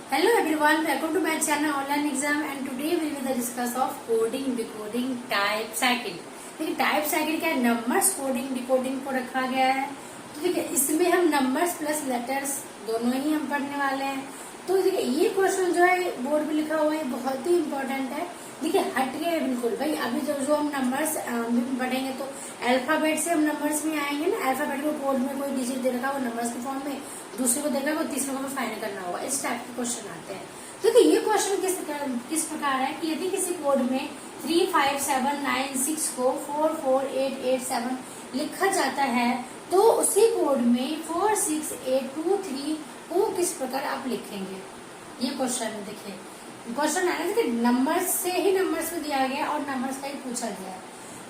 Hello everyone, welcome to my channel Online Exam and today we will discuss of coding, decoding, type, cycle। देखिए type cycle क्या है, numbers coding decoding को रखा गया है। तो देखिए इसमें हम नंबर्स प्लस लेटर्स दोनों ही हम पढ़ने वाले हैं। तो देखिए ये क्वेश्चन जो है बोर्ड पे लिखा हुआ है बहुत ही इम्पोर्टेंट है। देखिए हट गए बिल्कुल भाई, अभी जो हम नंबर्स पढ़ेंगे तो अल्फाबेट से हम नंबर्स में आएंगे ना। अल्फाबेट को कोड में कोई डिजिट दे रखा वो नंबर्स के फॉर्म में, दूसरे को देखा वो तीसरे को फाइंड करना होगा। इस टाइप के क्वेश्चन आते हैं। देखिए ये क्वेश्चन किस प्रकार है कि यदि किसी कोड में 35796 को 44887 लिखा जाता है तो उसी कोड में 46823 को किस प्रकार आप लिखेंगे। ये क्वेश्चन देखिए, क्वेश्चन है ना, नंबर्स से ही नंबर्स में दिया गया और नंबर्स का ही पूछा गया है।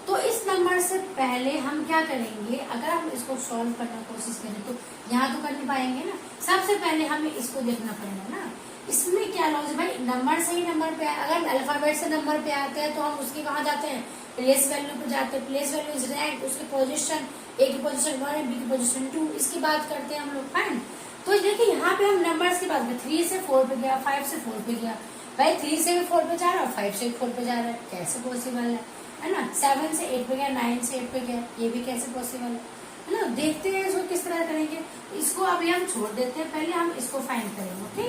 तो इस नंबर से पहले हम क्या करेंगे, अगर हम इसको सॉल्व करने की कोशिश करें तो यहाँ तो कर नहीं पाएंगे ना। सबसे पहले हमें इसको देखना पड़ेगा ना, इसमें क्या लॉजिक भाई, नंबर से ही नंबर पे है। अगर अल्फाबेट से नंबर पे आते हैं तो हम उसके कहाँ जाते हैं, प्लेस वैल्यू पे जाते हैं। प्लेस वैल्यू इज रैंक, उसके पोजीशन, ए की पोजीशन 1 बी की पोजीशन 2, इसकी बात करते हैं हम लोग। फाइन। तो देखिए यहाँ पे हम नंबर्स की बात करें, 3 से 4 पे गया, 5 से 4 पे गया। भाई 3 से भी 4 पे जा रहा है, 5 से 4 पे जा रहा है, कैसे पॉसिबल है ना। 7 से 8 पे गया, 9 से 8 पे गया, ये भी कैसे पॉसिबल है ना। देखते हैं इसको किस तरह करेंगे। इसको अभी हम छोड़ देते हैं, पहले हम इसको फाइंड करेंगे। ओके,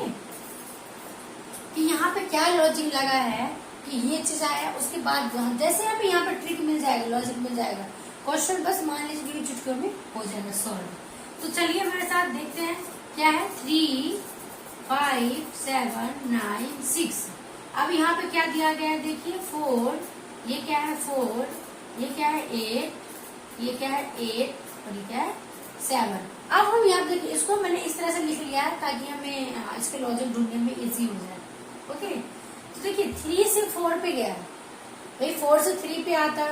कि यहाँ पे क्या लॉजिक लगा है कि ये चीज आया, उसके बाद जैसे हमें यहाँ पर ट्रिक मिल जाएगा, लॉजिक मिल जाएगा, क्वेश्चन बस मान लीजिए चुटकियों में हो जाएगा सॉल्व। तो चलिए मेरे साथ देखते हैं क्या है। 3 5 7 9 6। अब यहाँ पे क्या दिया गया है, देखिए 4, ये क्या है 4, ये क्या है 8, ये क्या है 8 और ये क्या है 7। अब हम यहाँ पे देखिए, इसको मैंने इस तरह से लिख लिया है ताकि हमें इसके लॉजिक ढूंढने में इजी हो जाए। ओके, तो देखिए 3 से 4 पे गया भाई, 4 से 3 पे आता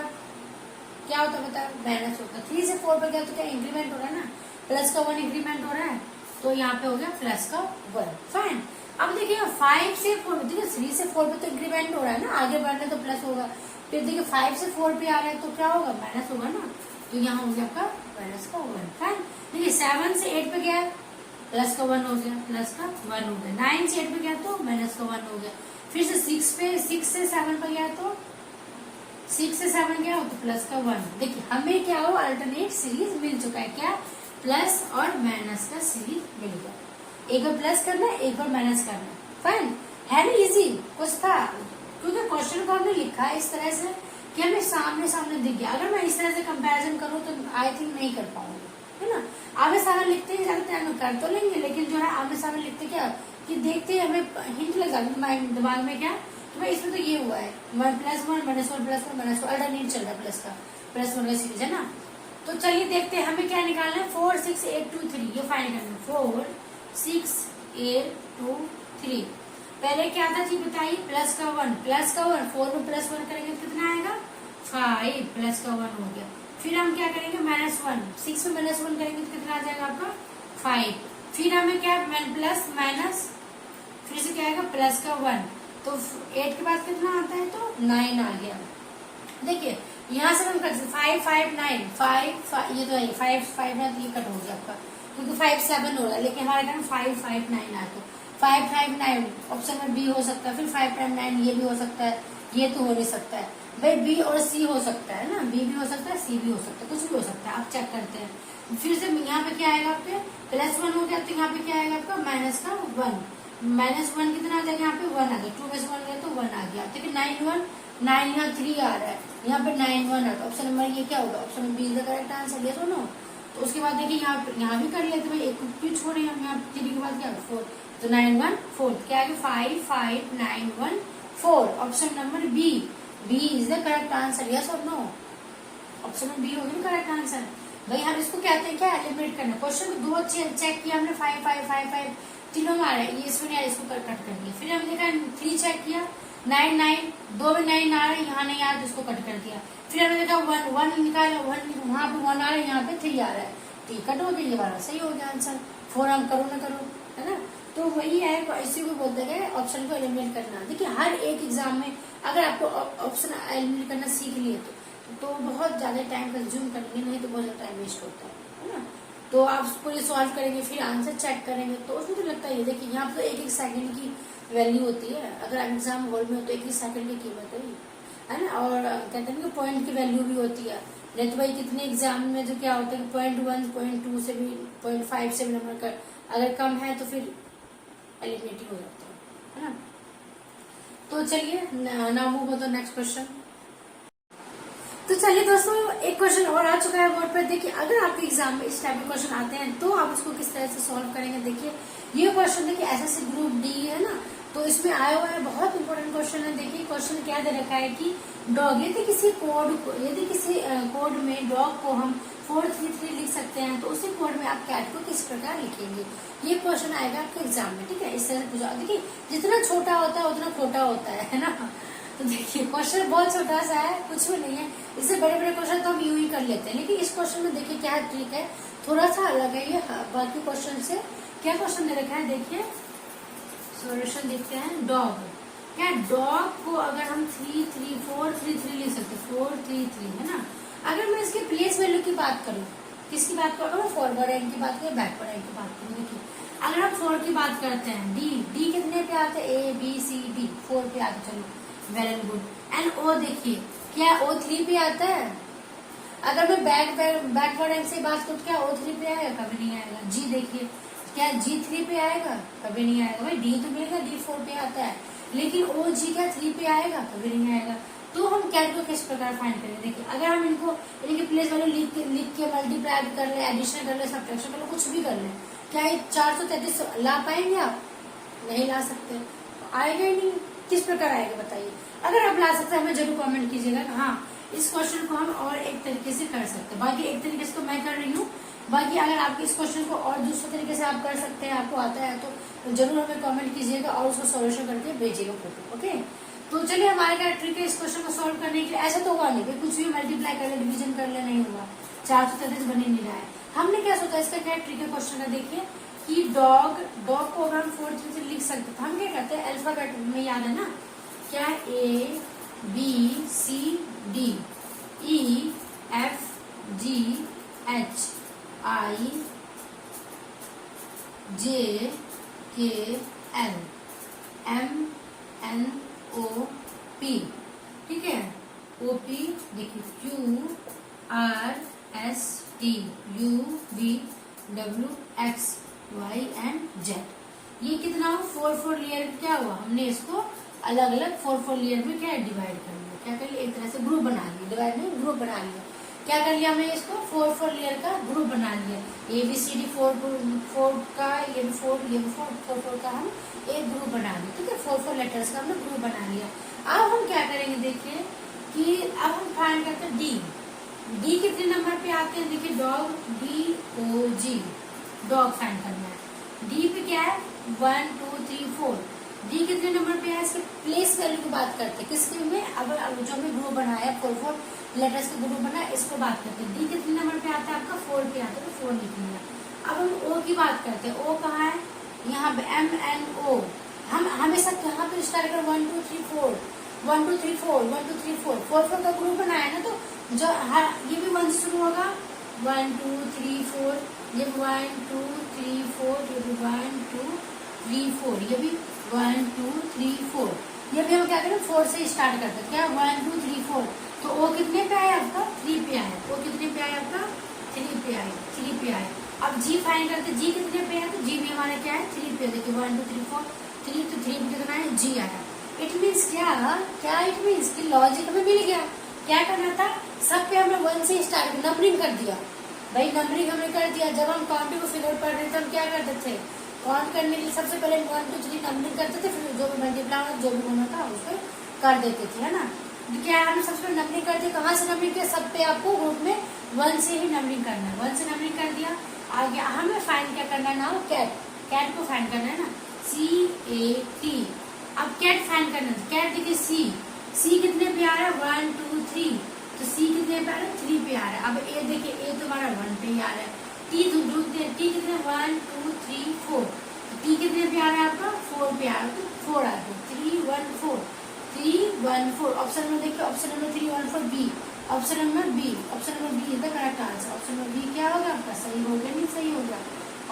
क्या होता बता, माइनस होता। 3 से 4 पे गया तो क्या इंक्रीमेंट हो रहा है ना, प्लस का 1 इंक्रीमेंट हो रहा है, तो यहाँ पे हो गया प्लस का 1। फाइन। अब देखिए 5 से 4, देखिए 3 से 4 पे तो इंक्रीमेंट हो रहा है ना, आगे बढ़ने तो प्लस होगा। फिर देखिए 5 से 4 पे आ रहा है तो क्या होगा, माइनस होगा ना, तो यहाँ हो गया आपका माइनस का 1। फाइन। देखिए 7 से 8 पे गया, प्लस का 1 हो गया, प्लस का 1 हो गया। 9 से 8 पे गया तो माइनस का 1 हो गया। फिर से 6 से 7 पे गया तो 6 से 7 गया तो प्लस का 1। देखिए हमें क्या हो, अल्टरनेट सीरीज मिल चुका है, क्या प्लस और माइनस का सीरीज मिल गया। एक बार प्लस करना है, एक बार माइनस करना है। फाइन है ना, इजी कुछ था, क्योंकि क्वेश्चन को हमने लिखा इस तरह से कि हमें सामने सामने दिख गया। अगर मैं इस तरह से कंपैरिजन करूँ तो आई थिंक नहीं कर पाऊंगी, है ना। आगे सामने लिखते ही ज्यादा टाइम कर तो लेंगे, लेकिन जो है आगे सामने लिखते क्या कि देखते ही हमें हिंट लग जाता है दिमाग में, क्या तो भाई इसमें तो ये हुआ है 1 + 1 -1 + 1 -1 अल्टरनेट चल रहा है, प्लस 1 का सीरीज है ना। तो चलिए देखते हैं हमें क्या निकालना है। 4 6 8 2 3 ये फाइंड करना है। 4 6 8 2 3। पहले क्या था जी बताइए, प्लस का 1, 4 में प्लस 1 करेंगे तो कितना आएगा 5, प्लस का 1 हो गया। फिर हम क्या करेंगे -1, 6 में -1 करेंगे तो कितना आ जाएगा आपका 5। फिर हमें क्या प्लस माइनस, फिर से क्या आएगा प्लस का 1, तो 8 के बाद कितना आता है तो 9 आ गया। देखिए यहाँ से हम कर 5 5 9 5 ये तो 5 5 ना, तो ये कट हो गया आपका, क्योंकि 5 7 हो रहा है, लेकिन हमारे कारण 5 5 9 आता है। 5 5 9 ऑप्शन में बी हो सकता है, फिर 5 5 9 ये भी हो सकता है, ये तो हो नहीं सकता है भाई। बी और सी हो सकता है ना, बी भी हो सकता है, सी भी हो सकता है, कुछ भी हो सकता है, आप चेक करते हैं। फिर से यहाँ पे क्या आएगा आपके +1 हो गया, तो यहाँ पे क्या आएगा आपका माइनस का 1, -1 कितना आ जाएगा यहाँ पे 1 आ गया, 2 में से 1 गया तो 1 आ गया। देखिए 9 1 9 यहाँ 3 आ रहा है, यहाँ पे 9 1 आता है। ऑप्शन नंबर ये क्या होगा, option number B is the correct answer, ये दोनों। तो उसके बाद देखिए यहाँ भी कर लेते भाई, एक क्यों छोड़े हम, यहाँ 3 के बाद क्या 4, तो 9 1 4 क्या आएगा 5 5 9 1 4। Option number B is the correct answer, yes और नो। ऑप्शन नंबर बी होगी करेक्ट आंसर। भाई हम इसको कहते हैं क्या, एलिमिनेट करना। क्वेश्चन को 2 चेक किया हमने, 5 5 5 5 तीनों में आ रहा है, ये इसमें नहीं आ रहा, इसको कट कर दिया। फिर हमने देखा 3 चेक किया, 9 9 2 में 9 आ रहा है, यहाँ नहीं आ रहा तो इसको कट कर दिया। फिर हमने देखा 1 1 निकाला, 1 वहां पे 1 आ रहा है, यहाँ पे 3 आ रहा है, तो कट हो गया, ये वाला सही हो गया आंसर। 4 हम करो ना करो, है ना। तो वही है, इसी को बोलते हैं ऑप्शन को एलिमिनेट करना। देखिए हर एक एग्जाम में अगर आपको ऑप्शन एलिमिनेट करना सीख लिए तो बहुत ज्यादा टाइम कंज्यूम करेंगे, नहीं तो बहुत ज्यादा टाइम वेस्ट होता है ना। तो आप पूरे सॉल्व करेंगे, फिर आंसर चेक करेंगे, तो उसमें तो लगता है। देखिए यहाँ पर तो एक एक सेकंड की वैल्यू होती है, अगर आप एग्जाम हॉल में हो तो एक एक सेकंड की कीमत है ना। और कहते हैं कि पॉइंट की वैल्यू भी होती है। नहीं तो भाई कितने एग्जाम में जो क्या होता है कि 0.1 0.2 से भी 0.5 से भी नंबर का अगर कम है तो फिर एलिमिनेटिव हो जाता है ना। तो चलिए now move on the next question. तो चलिए दोस्तों, एक क्वेश्चन और आ चुका है बोर्ड पर। देखिए अगर आपके एग्जाम में इस टाइप के क्वेश्चन आते हैं तो आप उसको किस तरह से सॉल्व करेंगे। देखिए ये क्वेश्चन देखिए एसएससी ग्रुप डी है ना, तो इसमें आया हुआ है, बहुत इंपॉर्टेंट क्वेश्चन है। देखिए क्वेश्चन क्या दे रखा है कि डॉग, यदि किसी कोड में डॉग को हम 433 लिख सकते हैं तो उसी कोड में आप कैट को किस प्रकार लिखेंगे। ये क्वेश्चन आएगा आपके एग्जाम में, ठीक है। इस तरह से पूछा। देखिए जितना छोटा होता है उतना खोटा होता है ना। तो देखिए क्वेश्चन बहुत छोटा सा है, कुछ भी नहीं है। इससे बड़े बड़े क्वेश्चन तो हम यूं ही कर लेते हैं, लेकिन इस क्वेश्चन में देखिए क्या ट्रिक है, थोड़ा सा अलग है ये बाकी क्वेश्चन से। क्या क्वेश्चन दे रखा है देखिए, सॉल्यूशन देखते हैं। डॉग, क्या डॉग को अगर हम 33433 लिख सकते, 433 है ना। अगर मैं इसके प्लेस वैल्यू की बात करूं, किसकी बात करूं, मैं फॉरवर्ड रैंक की बात करूं, बैकवर्ड रैंक की बात करूं। देखिए अगर हम 4 की बात करते हैं, डी कितने पे आते हैं, ए बी सी डी 4 पे आते, चलो वेरी गुड। एंड ओ देखिए क्या ओ 3 पे आता है। अगर मैं बैकवर्ड रैंक से बात करूं क्या ओ 3 पे आएगा, कभी नहीं आएगा। जी देखिए क्या जी 3 पे आएगा, कभी नहीं आएगा। भाई डी तो मिलेगा, डी 4 पे आता है, लेकिन ओ जी क्या 3 पे आएगा, कभी नहीं आएगा। तो हम कैट को किस प्रकार फाइंड करेंगे। देखिए अगर हम इनके प्लेस वैल्यू लिख के मल्टीप्लाई कर ले, एडिशन कर ले, सब्ट्रैक्शन कर ले, कुछ भी कर ले, क्या ये 433 ला पाएंगे आप, नहीं ला सकते। आएगा ही नहीं, किस प्रकार आएगा बताइए। अगर आप ला सकते हैं हमें जरूर कमेंट कीजिएगा। हाँ इस क्वेश्चन को हम और एक तरीके से कर सकते हैं, बाकी एक तरीके से तो मैं कर रही हूँ, बाकी अगर आप इस क्वेश्चन को और दूसरे तरीके से आप कर सकते हैं, आपको आता है तो जरूर हमें कमेंट कीजिएगा और उसको सॉल्यूशन करके भेजिएगा फोटो, ओके। तो चलिए हमारे क्या ट्रिक है इस क्वेश्चन को सॉल्व करने के लिए। ऐसा तो हुआ नहीं कुछ भी मल्टीप्लाई कर ले, डिवीजन कर ले, नहीं हुआ, 433 बन ही नहीं रहा है। हमने क्या सोचा, इसका क्या ट्रिक है क्वेश्चन का, देखिए कि डॉग को अगर हम 433 लिख सकते तो हम क्या करते हैं, अल्फाबेट में याद है ना, क्या A B C D E F G H I J K L M N O P, ठीक है, ओ पी देखिए Q R S T U V W X Y and Z. ये कितना 4 लेयर क्या हुआ, हमने इसको अलग अलग 4 लेयर में क्या डिवाइड कर लिया, क्या कर लिया, एक तरह से ग्रुप बना लिया, डिवाइड नहीं ग्रुप बना लिया। क्या कर लिया हमने, इसको 4 लेयर का ग्रुप बना लिया। ए बी सी डी 4 का, ये भी 4, ये भी 4 का हम एक ग्रुप बना लिया, ठीक है। 4 लेटर्स का हमने ग्रुप बना लिया। अब हम क्या करेंगे देखिए कि अब हम फाइंड करते हैं डी कितने नंबर पे आते हैं। देखिए डॉग DOG, डॉग फाइंड करना है। डी पे क्या है 1 2 3 4, डी कितने नंबर पे है, इसके प्लेस वैल्यू की बात करते हैं, किसके में, अब जो हमने ग्रुप बनाया 4 लेटर्स का ग्रुप बनाया, इसको बात करते हैं। डी कितने नंबर पे आता है आपका 4 पे आता है, तो 4 लिखेंगे। अब हम ओ की बात करते हैं, ओ कहाँ है, यहाँ पे MNO। हम हमेशा कहाँ पे स्टार्ट कर 1 2 3 4 1 2 3 4 1 2 3 4 4 का ग्रुप बनाया ना, तो जो ये भी 1 से शुरू होगा, 1 2 3 4, ये 1 2 3 4, ये भी 1 2 3 4, ये भी 1 2 3 4, ये भी हम क्या करें 4 से स्टार्ट करते हैं, क्या 1 2 3 4। तो ओ कितने पे आया आपका 3 पे आया, ओ कितने पे आया आपका 3 पे आया, 3 पे आया। अब जी फाइंड करते, जी कितने पे है, तो जी भी हमारा क्या है 3 पे। देखिए 1 2 3 4 3, तो 3 पे कितना है जी आया। इट मीन्स क्या इट मीन्स कि लॉजिक हमें मिल गया। क्या करना था, सब पे हमने 1 से स्टार्ट नंबरिंग कर दिया। भाई नंबरिंग हमने कर दिया। जब हम काउंटिंग को फिगर पढ़ रहे थे हम क्या करते थे, काउंट करने के लिए सबसे पहले 1 2 3 नंबरिंग करते थे, फिर जो भी मल्टीप्लाई जो भी होना था उसको कर देते थे, है ना। क्या हमने सबसे पहले नंबरिंग करते, कहाँ से नंबरिंग किया, सब पे आपको ग्रुप में 1 से ही नंबरिंग करना है, 1 से नंबरिंग कर दिया। आगे हमें फाइंड क्या करना है ना, कैट को फाइंड करना है ना, CAT। अब कैट फाइंड करना है, कैट देखिए सी कितने पे आ रहा है 1 2 3, तो सी कितने पे आ रहा है 3 पे आ रहा है। अब ए देखिए ए तुम्हारा 1 पे ही आ रहा है। टी कितने 1 2 3 4, टी कितने पे आ रहा है आपका 4 पे आ रहा है, तो 4 आ गया, 3 1 4 3 1 4। ऑप्शन में देखिए option number 3 1 4 B, option number B is the correct answer. Option number B क्या होगा आपका, सही हो गया, नहीं सही होगा।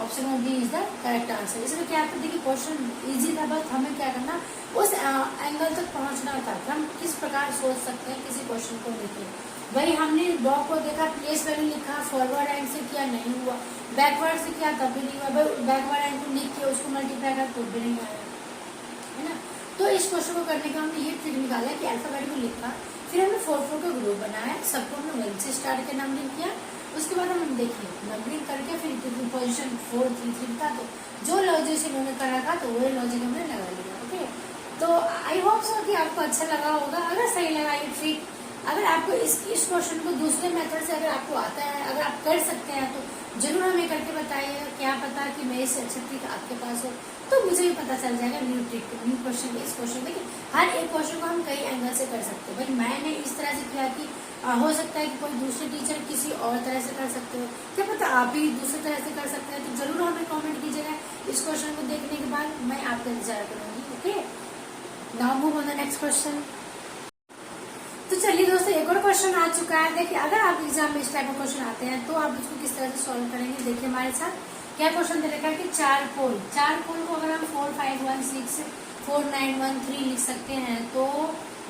Option number B is the correct answer. इसमें क्या था, देखिए क्वेश्चन इजी था, बस हमें क्या करना, उस एंगल तक पहुंचना था कि हम किस प्रकार सोच सकते हैं किसी क्वेश्चन को लेकर। वही हमने डॉग को देखा, प्लेस वैल्यू लिखा, फॉरवर्ड एंड से किया, नहीं हुआ, बैकवर्ड से किया तब भी नहीं हुआ, बैकवर्ड एंड को लिख के उसको मल्टीप्लाई कर तो भी नहीं आया, है ना। तो इस क्वेश्चन को करने का हमने ये ट्रिक निकाला कि अल्फाबेट को लिखा, फिर हमने 4 का ग्रुप बनाया, सबको हमने 1 से स्टार्ट के नंबरिंग किया। उसके बाद हम देखिए नंबरिंग करके फिर पोजीशन 4 3 3 था, तो जो लॉजिक से उन्होंने करा था तो वही लॉजिक हमने लगा लिया। ओके, तो आई होप सो कि आपको अच्छा लगा होगा। अगर सही लगा ये ट्रिक, अगर आपको इस क्वेश्चन को दूसरे मेथड से अगर आपको आता है, अगर आप कर सकते हैं तो जरूर हमें करके बताइएगा। क्या पता कि मेरे से अच्छा ट्रिक आपके पास हो, तो मुझे भी पता चल जाएगा न्यू ट्रिक, न्यू क्वेश्चन। इस क्वेश्चन देखिए हर एक क्वेश्चन को हम कई एंगल से कर सकते हैं। भाई मैंने इस तरह से किया कि हो सकता है कि कोई दूसरे टीचर किसी और तरह से कर सकते हो, क्या पता आप ही दूसरी तरह से कर सकते हैं। तो जरूर हमें कमेंट कीजिएगा इस क्वेश्चन को देखने के बाद, मैं आपका इंतजार करूंगी। Okay, now move on the next question. तो चलिए दोस्तों, एक और क्वेश्चन आ चुका है। देखिए अगर आप एग्जाम में इस टाइप का क्वेश्चन आते हैं तो आप इसको किस तरह से सॉल्व करेंगे, देखिए हमारे साथ क्या क्वेश्चन दे रखा है कि 4 पोल को अगर हम 4 5 1 6 4 9 1 3 लिख सकते हैं, तो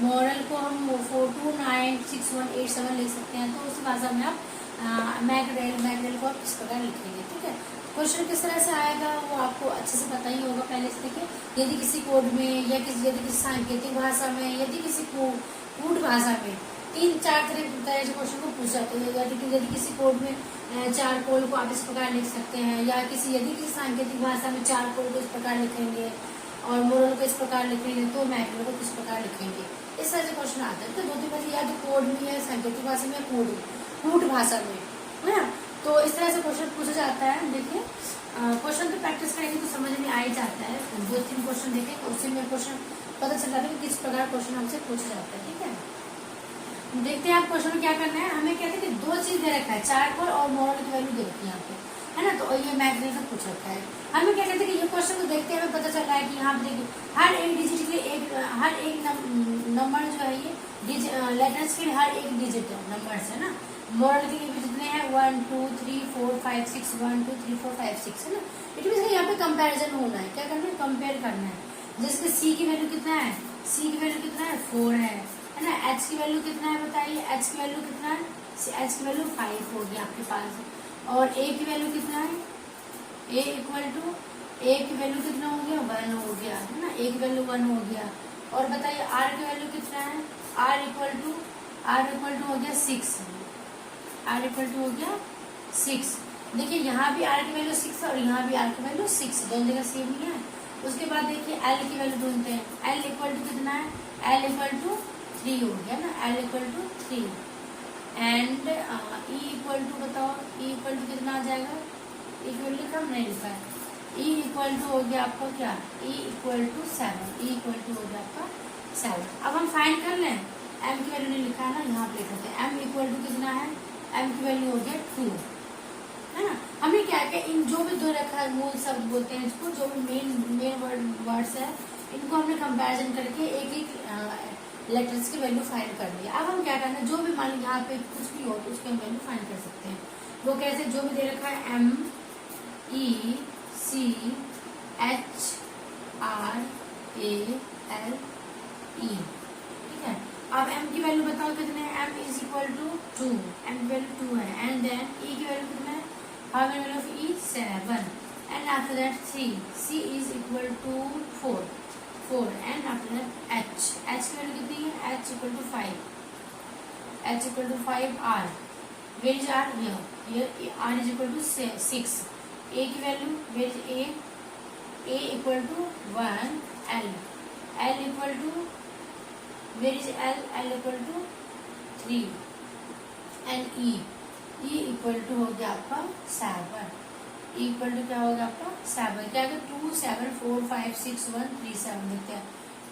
मॉडल को हम 4 2 9 6 1 8 7 लिख सकते हैं। तो उस भाषा में आप मैगरेल को आप किस प्रकार लिखेंगे। ठीक है, क्वेश्चन किस तरह से आएगा वो आपको अच्छे से पता ही होगा पहले से। देखिए यदि किसी कोड में या यदि किसी सांकेतिक भाषा में, यदि किसी कूट भाषा में 3-4 तरह से क्वेश्चन को पूछा, तो यदि किसी कोड में 4 पोल को आप इस प्रकार लिख सकते हैं, या यदि किसी सांकेतिक भाषा में 4 पोल को इस प्रकार लिखेंगे और मोरल को इस प्रकार लिखेंगे, तो मैग्रेल को किस प्रकार लिखेंगे, इस तरह से क्वेश्चन आता है। तो 2-3 बार या तो कोड में या सांकेतिक भाषा में या कूट भाषा में, है ना। तो इस तरह से क्वेश्चन पूछा जाता है। देखिए क्वेश्चन तो प्रैक्टिस करेंगे तो समझ में आ ही जाता है। 2-3 क्वेश्चन देखें, उसी में क्वेश्चन पता चल जाता है कि किस प्रकार क्वेश्चन हमसे पूछा जाता है। ठीक है, देखते हैं आप क्वेश्चन में क्या करना है। हमें कहते हैं कि 2 चीज दे रखा है, 4 पोल और मॉडल की वैल्यू दे रखी है यहाँ पे, है ना। तो ये मैग्रेल से पूछ रखा है। हमें क्या कहते हैं कि ये क्वेश्चन को देखते हैं हमें पता चल रहा है कि यहाँ पे देखिए हर एक डिजिट के लिए हर एक नंबर जो है ये लेटर्स के लिए हर एक डिजिट है, नंबर है ना। मॉडल के लिए भी जितने हैं 1 2 3 4 5 6 1 2 3 4 5 6, है ना। इट मीन यहाँ पे कंपेरिजन होना है, क्या करना है, कंपेयर करना है। जैसे सी की वैल्यू कितना है, सी की वैल्यू कितना है 4 है ना। एच की वैल्यू कितना है बताइए, एच की वैल्यू कितना है, एच की वैल्यू 5 होगी आपके पास। और ए की वैल्यू कितना है, ए इक्वल टू ए की वैल्यू कितना हो गया 1 हो गया, है ना। ए की वैल्यू 1 हो गया। और बताइए आर की वैल्यू कितना है, आर इक्वल टू हो गया 6, आर इक्वल टू हो गया 6। देखिए यहाँ भी आर की वैल्यू 6 और यहाँ भी आर की वैल्यू 6, दोनों जगह सेम ही है। उसके बाद देखिए एल की वैल्यू ढूंढते हैं, एल इक्वल टू कितना है, एल इक्वल टू 3 हो गया ना, L equal to 3। And E equal to बताओ, ई इक्वल टू कितना आ जाएगा, ई इक्वल टू कम नहीं लिखा है, ई इक्वल टू हो गया आपका क्या, E equal to 7, E equal to हो गया आपका 7। अब हम फाइंड कर लें, एम की वैल्यू नहीं लिखा है ना, यहाँ पे लिख देते हैं एम इक्वल टू कितना है, एम की वैल्यू हो गया 2, है ना। हमने क्या किया, इन जो भी 2 रखा है मूल शब्द बोलते हैं इसको, जो भी मेन वर्ड्स है, इनको हमने कंपैरिजन करके एक एक लेटर्स की वैल्यू फाइंड कर लिया। अब हम क्या करना है, जो भी मान लीजिए यहाँ पे कुछ भी हो तो उसकी हम वैल्यू फाइंड कर सकते हैं। वो कैसे, जो भी दे रखा है M E C H R A L E, ठीक है। अब m की वैल्यू बताओ कितने हैं, m is equal to 2, m की वैल्यू 2 है। एंड देन e की वैल्यू कितना है, how many value of e 7, and after that c is equal to 4 and after that h की वैल्यू कितनी है, h equal to 5 r, where is r, here r is equal to 6। a की value, where is a equal to 1, l equal to, where is L equal to 3 and E equal to हो गया आपका 7, E equal to क्या होगा आपका 7, क्या 2 7 4 5 6 1 3 7 देखते हैं।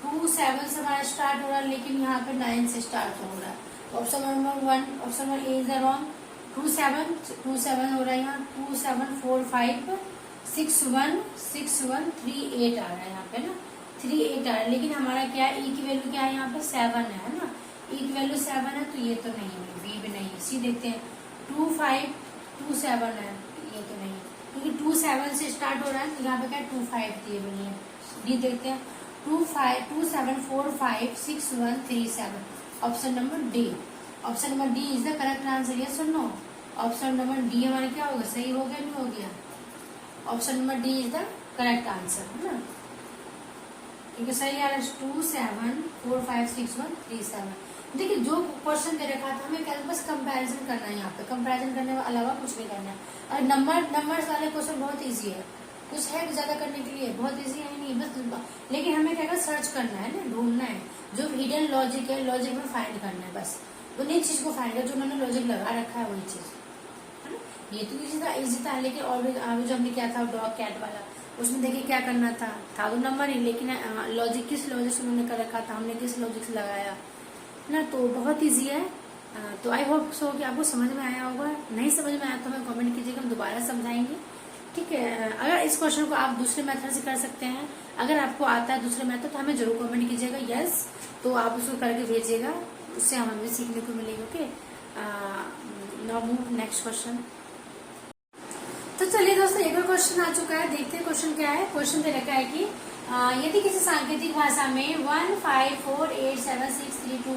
2 7 से हमारा स्टार्ट हो रहा है, लेकिन यहाँ पे 9 से स्टार्ट हो रहा है। Option number 1, option number A is wrong. 2 7 हो रहा है यहाँ, 2 7 4 5 6 1 3 8 आ रहा है यहाँ पे ना, 3 8 आ रहा है। लेकिन हमारा क्या है, ई की वैल्यू क्या है यहाँ पे 7 है ना, ई की वैल्यू 7 है तो ये तो नहीं है, बी भी नहीं है। सी देखते हैं 2 5 2 7 है, ये तो नहीं है क्योंकि 2 7 से स्टार्ट हो रहा है तो यहाँ पे क्या 2 5 दिए भी नहीं है। डी देखते हैं 2 5 2 7 4 5 6 1 3 7, option number D. Option number D is the correct answer, yes और नो? ऑप्शन नंबर डी हमारा क्या होगा, सही हो गया नहीं हो गया? Option number D is the correct answer, है ना? क्योंकि सही आ रहा है 2 7 4 5 6 1 3 7। देखिए जो क्वेश्चन दे रखा था हमें क्या बस कंपैरिजन करना है, यहाँ पे कंपैरिजन करने के अलावा कुछ नहीं करना है। और नंबर्स वाले क्वेश्चन बहुत इजी है, कुछ है ज्यादा करने के लिए, बहुत इजी है नहीं बस। लेकिन हमें क्या सर्च करना है ना, ढूंढना है जो हिडन लॉजिक है, लॉजिक में फाइंड करना है, बस उन्हीं चीज को फाइंड कर जो उन्होंने लॉजिक लगा रखा है वही चीज, है ना? ये तो इजी था लेकिन और भी जो हमने क्या था डॉग कैट वाला, उसमें देखिए क्या करना था तो नंबर ही, लेकिन लॉजिक किस लॉजिक से उन्होंने कर रखा था, हमने किस लॉजिक से लगाया ना, तो बहुत इजी है। तो आई होप सो कि आपको समझ में आया होगा। नहीं समझ में आया तो हमें कमेंट कीजिएगा, हम दोबारा समझाएंगे, ठीक है? अगर इस क्वेश्चन को आप दूसरे मेथड से कर सकते हैं, अगर आपको आता है दूसरे मेथड तो हमें जरूर कमेंट कीजिएगा यस, तो आप उसको करके भेजिएगा, उससे हमें भी सीखने को मिलेगी। Okay, now move next question. तो चलिए दोस्तों एक और क्वेश्चन आ चुका है, देखते हैं क्वेश्चन क्या है। क्वेश्चन दे रखा है कि यदि किसी सांकेतिक भाषा में 1 5 4 8 7 6 3 2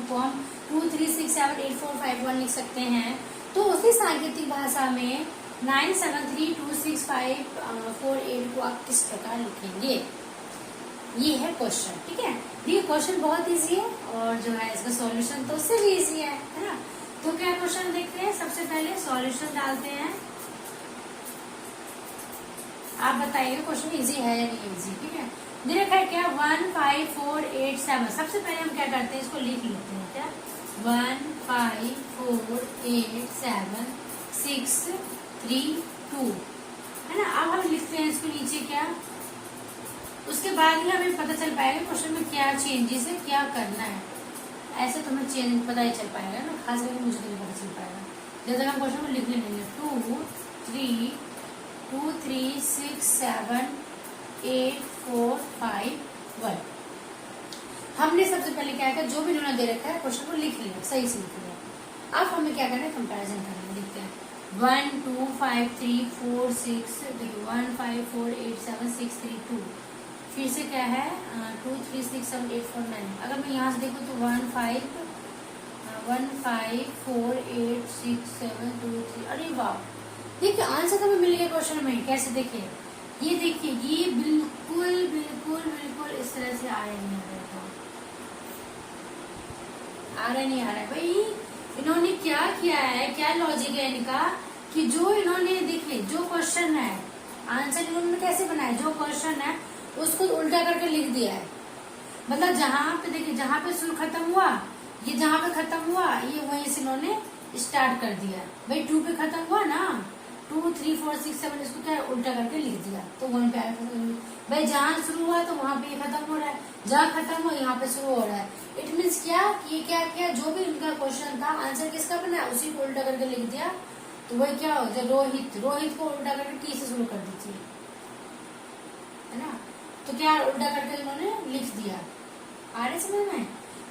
2 3 6 7 8 4 5 1 लिख सकते हैं, तो उसी सांकेतिक भाषा में 9 7 3 2 6 5 4 8 को आप किस प्रकार लिखेंगे? ये है क्वेश्चन, ठीक है? ये क्वेश्चन बहुत इजी है और जो है इसका सॉल्यूशन तो उससे भी इजी है ना? तो क्या क्वेश्चन देखते हैं, सबसे पहले सॉल्यूशन डालते हैं। आप बताइए क्वेश्चन इजी है या नहीं इजी, ठीक है? दे रखा है क्या 1 5 4 8 7। सबसे पहले हम क्या करते हैं, इसको लिख लेते हैं क्या 1 5 4 8 7 6 3 2, है ना? अब हम लिखते हैं इसको नीचे क्या, उसके बाद ही हमें पता चल पाएगा क्वेश्चन में क्या चेंजेस है, क्या करना है। ऐसे तो हमें चेंज पता ही चल पाएगा ना, खास करके मुझे तो नहीं पता चल पाएगा जब तक हम क्वेश्चन को लिख लेंगे। 2 3 2 3 6 7 8 4 5 1। हमने सबसे पहले क्या किया, जो भी उन्होंने दे रखा है क्वेश्चन को लिख लिया, सही से लिख लिया। अब हमें क्या करना है, कंपैरिजन करना है। लिखते हैं 1 2 5 3 4 6, देखिए 1 5 4 8 7 6 3 2, फिर से क्या है 2 3 6 7 8 4 9। अगर मैं यहाँ से देखूँ तो 1 5 4 8 6 7 2 3। अरे वाह, देखिए आंसर तो हमें मिल गया क्वेश्चन में। कैसे देखिए, ये देखिए ये बिल्कुल बिल्कुल बिल्कुल इस तरह से आ रहा नहीं आ रहा है भाई। इन्होंने क्या किया है, क्या लॉजिक है इनका कि जो इन्होंने देखिए जो क्वेश्चन है आंसर इन्होंने कैसे बनाया, जो क्वेश्चन है उसको उल्टा करके लिख दिया है। मतलब जहां पे देखिए जहां पे शुरू खत्म हुआ, ये जहां पे खत्म हुआ ये वहीं से इन्होंने स्टार्ट कर दिया। भाई 2 पे खत्म हुआ ना, 2 3 4 6 7, इसको क्या उल्टा करके लिख दिया तो 1 पे आया। भाई जहां शुरू हुआ तो वहां पे ये खत्म हो रहा है, जहां खत्म हुआ यहाँ पे शुरू हो रहा है। इट मीन्स क्या, ये क्या किया, जो भी इनका क्वेश्चन था आंसर किसका बना उसी को उल्टा करके लिख दिया। तो वही क्या हो जाए, रोहित को उल्टा करके टी से शुरू कर दीजिए, है ना? तो क्या उल्टा करके इन्होंने लिख दिया। आ रहे समझ में?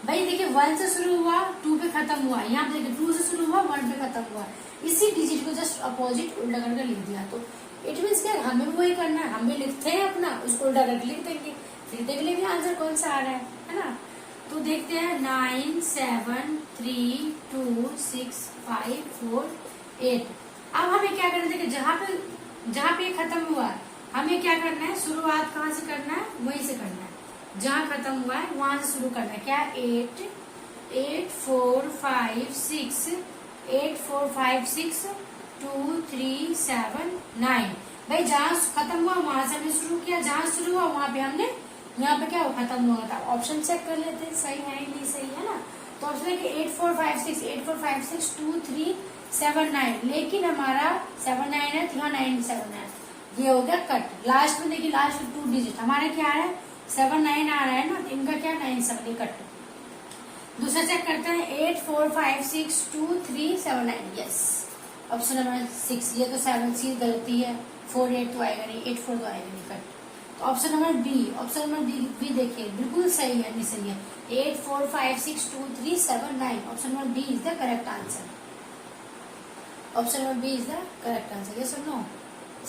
भाई देखिए 1 से शुरू हुआ 2 पे खत्म हुआ, यहाँ पे देखिए 2 से शुरू हुआ 1 पे खत्म हुआ, इसी डिजिट को जस्ट अपोजिट उल्टा करके लिख दिया। तो इट मीन्स क्या, हमें भी वही करना है, हम भी लिखते हैं अपना, उसको उल्टा करके लिख देंगे, फिर देख लेंगे आंसर कौन सा आ रहा है ना? तो देखते हैं 9 7 3 2 6 5 4 8। अब हमें क्या करना है, देखिए जहाँ पे खत्म हुआ हमें क्या करना है, शुरुआत कहाँ से करना है, वहीं से करना है, जहाँ खत्म हुआ है वहां से शुरू करना है। क्या 8 8 4 5 6 8 4 5 6 2 3 7 9। भाई जहाँ खत्म हुआ वहां से हमने शुरू किया, जहाँ शुरू हुआ वहां पे हमने यहाँ पे क्या खत्म हुआ था। ऑप्शन चेक कर लेते हैं सही है नहीं सही है ना। तो ऑप्शन है कि 8 4 5 6 8 4 5 6 2 3 7 9, लेकिन हमारा 7 9 है तो यहाँ 9 7 है, ये हो गया कट। लास्ट में देखिए लास्ट में 2 डिजिट हमारे क्या है 7 9 आ रहा है ना, तो इनका क्या 9 7 कट। दूसरा चेक करते हैं 8 4 5 6 2 3 7 9, यस ऑप्शन नंबर 6। ये तो 7 सी गलती है, 4 8 तो आएगा नहीं, 8 4 तो आएगा नहीं कट। ऑप्शन नंबर बी देखिए बिल्कुल सही है, नहीं सही है। 8 4 5 6 2 3 7 9 option number B is the correct answer. Option number B is the correct answer. ये सुनो,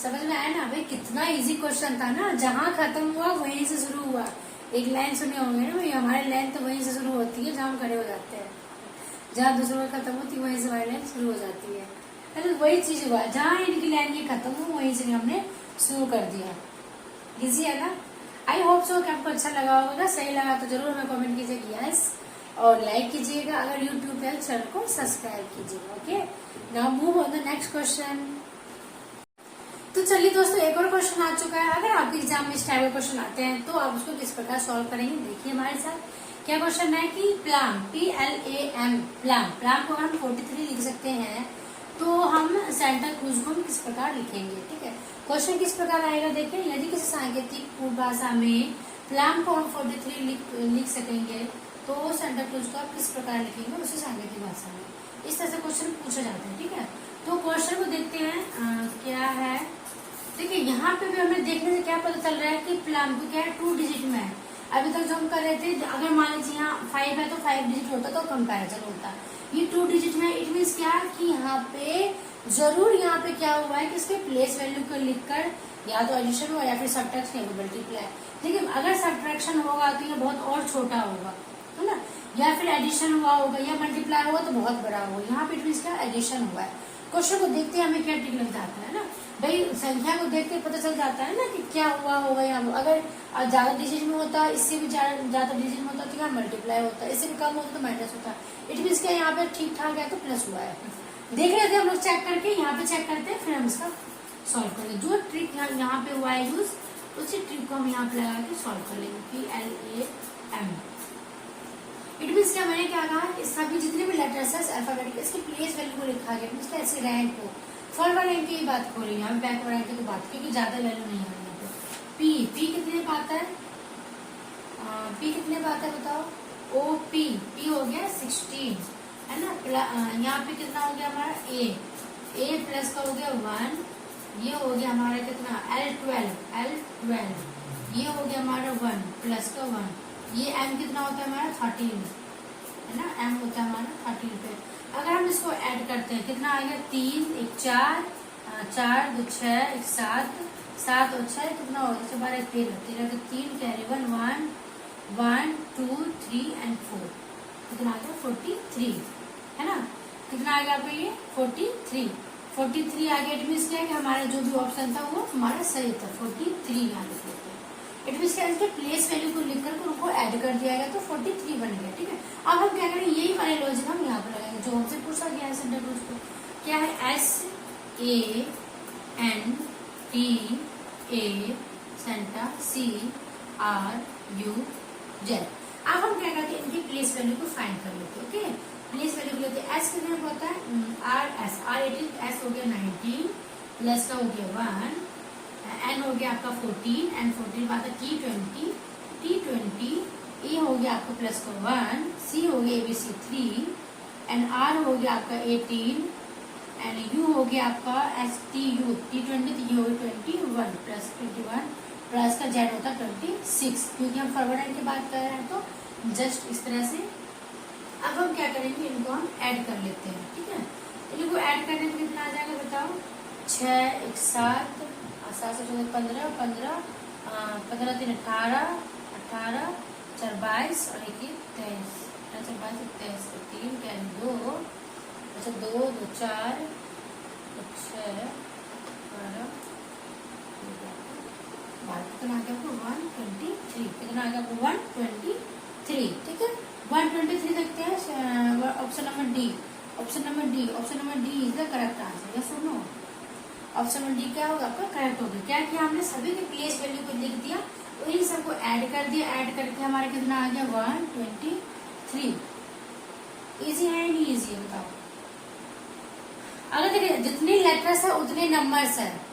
समझ में आया ना भाई, कितना इजी क्वेश्चन था ना, जहाँ खत्म हुआ वहीं से शुरू हुआ। एक लाइन सुने होंगे ना भाई, हमारी लाइन तो वहीं से शुरू होती है जहाँ हम खड़े हो जाते हैं, जहाँ दूसरों का खत्म होती है वहीं से हमारी लाइन शुरू हो जाती है। तो वही चीज हुआ, जहाँ इनकी लाइन ये खत्म हो वहीं से हमने शुरू कर दिया। इजी है ना। आई होप सो कि आपको अच्छा लगा होगा। सही लगा तो जरूर हमें कमेंट कीजिएगा यस, और लाइक कीजिएगा। अगर यूट्यूब पे चैनल को सब्सक्राइब कीजिएगा। Okay, now move on the next question. तो चलिए दोस्तों, एक और क्वेश्चन आ चुका है। अगर आपके एग्जाम में इस टाइप के क्वेश्चन आते हैं तो आप उसको किस प्रकार सॉल्व करेंगे, देखिए हमारे साथ। क्या क्वेश्चन है कि प्लाम, PLAM, प्लाम को हम 43 लिख सकते हैं, तो हम सेंटा क्रूज को किस प्रकार लिखेंगे। ठीक है, क्वेश्चन किस प्रकार आएगा देखिए। यदि किसी सांकेतिक पूर्व भाषा में प्लाम को हम 43 लिख सकेंगे तो सेंटा क्रूज को आप किस प्रकार लिखेंगे उसी सांकेतिक भाषा में। इस तरह से क्वेश्चन पूछा जाता है। ठीक है, तो क्वेश्चन को देखते हैं क्या है। देखिए यहाँ पे भी हमें देखने से क्या पता चल रहा है कि प्लाम को क्या है 2 डिजिट में है। अभी तक जो हम कर रहे थे, अगर मान लीजिए यहाँ 5 है तो 5 डिजिट होता तो कंपैरिजन होता। ये 2 डिजिट में, इट मीन्स क्या कि यहाँ पे जरूर यहाँ पे क्या हुआ है कि इसके प्लेस वैल्यू को लिखकर या तो एडिशन हुआ या फिर सब्ट्रैक्शन या मल्टीप्लाई। लेकिन अगर सब्ट्रैक्शन होगा तो ये बहुत और छोटा होगा, है ना, या फिर एडिशन हुआ होगा या मल्टीप्लाई होगा तो बहुत बड़ा होगा। यहाँ पे इट मीन्स क्या एडिशन हुआ है। क्वेश्चन को देखते हमें क्या टिक लग जाता है ना भाई, संख्या को देखते पता चल जाता है ना कि क्या हुआ होगा। यहाँ अगर ज्यादा डिजिट में होता, इससे भी ज्यादा डिजिट में होता तो यहाँ मल्टीप्लाई होता, इससे भी कम होता तो माइनस होता। इट मीन्स क्या यहाँ पे ठीक ठाक है तो प्लस हुआ है। देख रहे थे हम लोग चेक करके, यहाँ पे चेक करते हैं फिर हम इसका सॉल्व करेंगे। जो ट्रिक यहाँ पे हुआ है यूज, उसी ट्रिक को हम यहाँ पे लगा के सॉल्व कर लेंगे। PLAM, इट मीन्स क्या, मैंने क्या कहा, इस सभी जितने भी लेटर्स है अल्फाबेटिक, इसके प्लेस वैल्यू को लिखा गया। मीन्स ऐसे रैंक को, फॉरवर्ड रैंक की बात हो रही है, बैकवर्ड रैंक की बात, क्योंकि ज्यादा वैल्यू नहीं है यहाँ पे। पी कितने पे आता है, पी कितने पे आता है बताओ। OP, पी हो गया 16, है ना। यहाँ पे कितना हो गया हमारा A प्लस का हो गया 1, ये हो गया हमारा कितना L12, ये हो गया हमारा 1 प्लस का 1, ये M कितना होता है हमारा 13, है ना, M होता है हमारा 13 पे। अगर हम इसको ऐड करते हैं कितना आ गया 3 1 4, 4 2 6 1 7, 7 और 6 कितना हो गया 12 13 तो 3 कैरी 1 1 2 3 एंड 4, कितना आ गया 43, है ना। कितना आ गया यहाँ पे ये 43 आ गया। इट मीन्स क्या है कि हमारा जो भी ऑप्शन था वो हमारा सही था, 43 यहाँ लिख लेते हैं। इट मीन्स क्या, इसके प्लेस वैल्यू को लिखकर उनको ऐड कर दिया गया तो 43 बन गया। ठीक है, अब हम क्या करेंगे, यही वाले लॉजिक हम यहाँ पर लगाएंगे जो हमसे पूछा गया है सेंटर क्रूज को। क्या है SANTA सेंटा CRUZ। अब हम क्या करते हैं, इनकी प्लेस वैल्यू को फाइंड कर लेते हैं। ओके, प्लेस वैल्यू लेते हैं। S कितने में होता है R18, S हो गया 19, प्लस का हो गया 1, N हो गया आपका 14 एंड 14 बात है T20, E हो गया आपका प्लस का 1, C हो गया ABC 3 एंड R हो गया आपका 18 एंड U हो गया आपका STU T20, तो ये हो गया 21 प्लस 21 प्लस का Z होता है 26, क्योंकि हम फॉरवर्ड एंड की बात कर रहे हैं तो जस्ट इस तरह से। अब हम क्या करेंगे, इनको हम ऐड कर लेते हैं। ठीक है, इनको ऐड करने में कितना आ जाएगा बताओ, 6 1 7 7 से 15 15 15 3 18 18 4 22 और 1 23 22 23 3 कैरी 2, अच्छा 2 2 4 6 12 कितना आ गया आपको 123, कितना आ गया आपको 123। ठीक है, 123 देखते हैं option number D. Option number D is the correct answer. Yes और नो, ऑप्शन नंबर डी क्या होगा आपका करेक्ट होगा। क्या किया हमने, सभी के प्लेस वैल्यू को लिख दिया, तो इन सबको ऐड कर दिया, ऐड करके हमारा कितना आ गया 123। इजी है नहीं इजी है बताओ। अगर देखिए जितने लेटर्स है उतने नंबर्स है,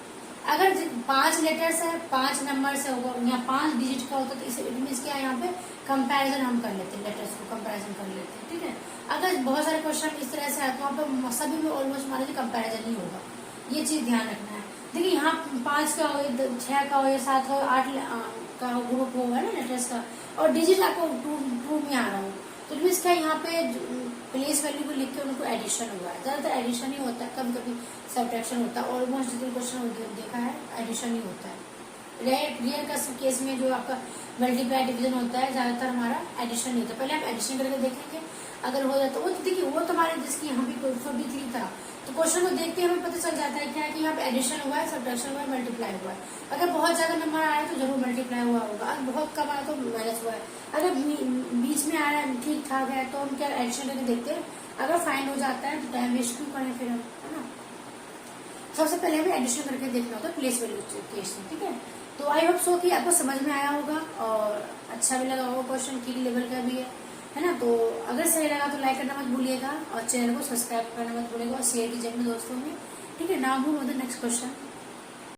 अगर 5 लेटर्स है 5 नंबर्स है, यहाँ 5 डिजिट का होता तो इसे इट मीन्स क्या, यहाँ पे कंपैरिजन हम कर लेते हैं, लेटर्स को कंपैरिजन कर लेते हैं। ठीक है, अगर बहुत सारे क्वेश्चन इस तरह से है तो वहाँ पे सभी में ऑलमोस्ट मान लीजिए कंपैरिजन ही होगा, ये चीज ध्यान रखना है। देखिए यहाँ 5 का हो, 6 का हो या 7 हो, 8 का ग्रुप होगा ना लेटर्स का, और डिजिट आपको टू में आ रहा हूँ, तो इसका यहाँ पे प्लेस वैल्यू को लिख के उनको एडिशन हुआ है। ज्यादातर एडिशन ही होता है, कभी कभी सब्ट्रैक्शन होता है। ऑलमोस्ट जितने क्वेश्चन देखा है एडिशन ही होता है। रेयर का केस में जो आपका मल्टीप्लाई डिवीजन होता है, ज्यादातर हमारा एडिशन नहीं होता। पहले हम एडिशन करके देखेंगे, अगर हो जाता, वो देखिए वो तो हमारे जिसकी यहाँ पे 43 था, तो क्वेश्चन को देखते हमें पता चल जाता है क्या है कि यहाँ पे एडिशन हुआ है, सब्ट्रैक्शन हुआ है, मल्टीप्लाई हुआ है। अगर बहुत ज्यादा नंबर आ रहा है तो जरूर मल्टीप्लाई हुआ होगा, अगर बहुत कम आया तो माइनस हुआ है। अगर बीच में आ रहा है ठीक ठाक है तो हम क्या एडिशन करके देखते हैं, अगर फाइंड हो जाता है तो टाइम वेस्ट क्यों करें फिर हम, है ना। सबसे पहले हमें एडिशन करके देखना होता है प्लेस वैल्यू केस में, ठीक है। तो आई होप सो कि आपको समझ में आया होगा और अच्छा भी लगा होगा, क्वेश्चन ठीक लेवल का भी है ना। तो अगर सही लगा तो लाइक करना मत भूलिएगा और चैनल को सब्सक्राइब करना मत भूलिएगा और शेयर कीजिए अपने दोस्तों में, ठीक है। Now move on the next question.